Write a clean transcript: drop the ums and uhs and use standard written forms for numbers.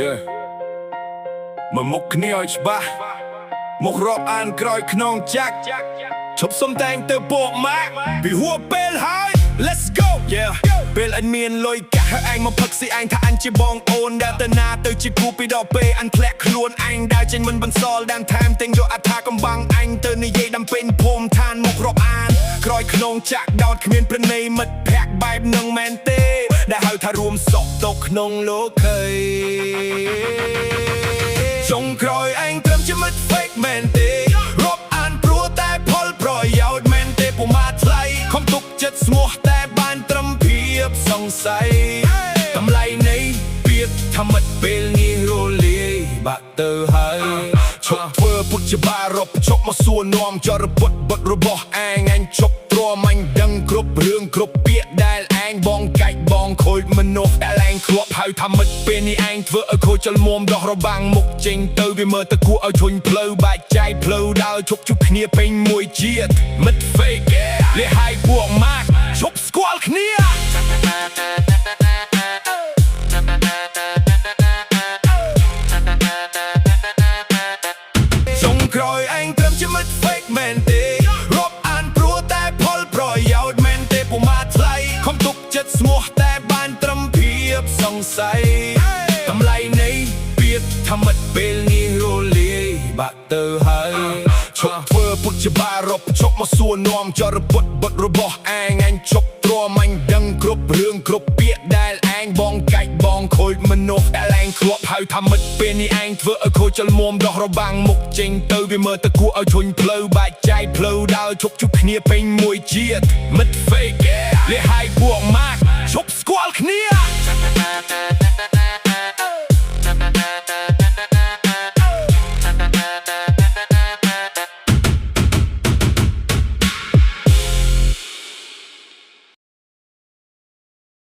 Yeah មកមុខគ្នាឲ្យច្បាស់មករកអានក្រោយខ្នងចាក់ឈប់សុំតែងទៅពួកម៉ាក់ពីហួពេលហើយ Let's go yeah ពេលអញមានលុយកាក់ហើយអញមកផឹកស៊ីអញថាអញជាបងអូនដែលទៅណាទៅជាគូពីដល់ពេលអញធ្លាក់ខ្លួនអញដើរចេញមិនបន្សល់ដាំថែមទាំងយកអថាកំបាំងអញទៅនិយាយដាំពេញភូមិឋានមករកអានក្រោយខ្នងចាក់ដោតគ្មានប្រណីមិត្តភក្តិបែបនឹងមែនទេដែលហៅថារួមសក់ទៅក្នុងលោកីចុងក្រោយអញត្រឹមជាមិត្ត fake មែនទេរាប់អានព្រោះតែផលប្រយោជន៍មែនទេពុំមកថ្លៃខំទុកចិត្តស្មោះតែបានត្រឹមភាពសង្ស័យតម្លៃនៃពាក្យថាមិត្តពេលងាយរលាយបាក់ទៅហើយឈប់ធ្វើពុតជាបារប់ជប់មកសួរនាំចរពុតបិទរបស់ឯងអញជប់ទ្រាំអញដឹងគ្រប់រឿងគ្រប់ពាក្យដែលឯងបងកាច់បងខូចមនុស្សដែលឯងធ្លាប់ហៅថាមិត្តពេលនេះឯងធ្វើឲ្យខូចចលមុំដោះរបាំងមុខចេញទៅវាមើលទៅគួរឲ្យធុញផ្លូវបែកចែកផ្លូវដើរជប់ជួបគ្នាពេញមួយជាតិមិត្ត fake លះហើយពួកម៉ាក់ជប់ស្គាល់គ្នាចុងក្រោយឯងត្រឹមជាមិត្ត fake មែនទេរាប់អានព្រោះតែផលប្រយោជន៍មែនទេពុំមកថ្លៃខំទុកចិត្តស្មោះតែបានត្រឹមភាពសង្ស័យតម្លៃនៃពាក្យថាមិត្តពេលងាយរលាយបាក់ទៅហើយឈប់ធ្វើពុតជាបារប់ជប់មកសួរនាំចរពុតបិទរបស់ឯងអញជប់ទ្រាំអញដឹងគ្រប់រឿងគ្រប់ពាក្យដែលឯងបងកាច់បងខូចមនុស្សដែលឯងធ្លាប់ហៅថាមិត្តពេលនេះឯងធ្វើឲ្យខូចចលមុំដោះរបាំងមុខចេញទៅវាមើលទៅគួរឲ្យធុញផ្លូវបែកចែកផ្លូវដើរជប់ជួបគ្នាពេញមួយជាតិមិត្ត fake លះហើយពួកម៉ាក់ជប់ស្គាល់គ្នា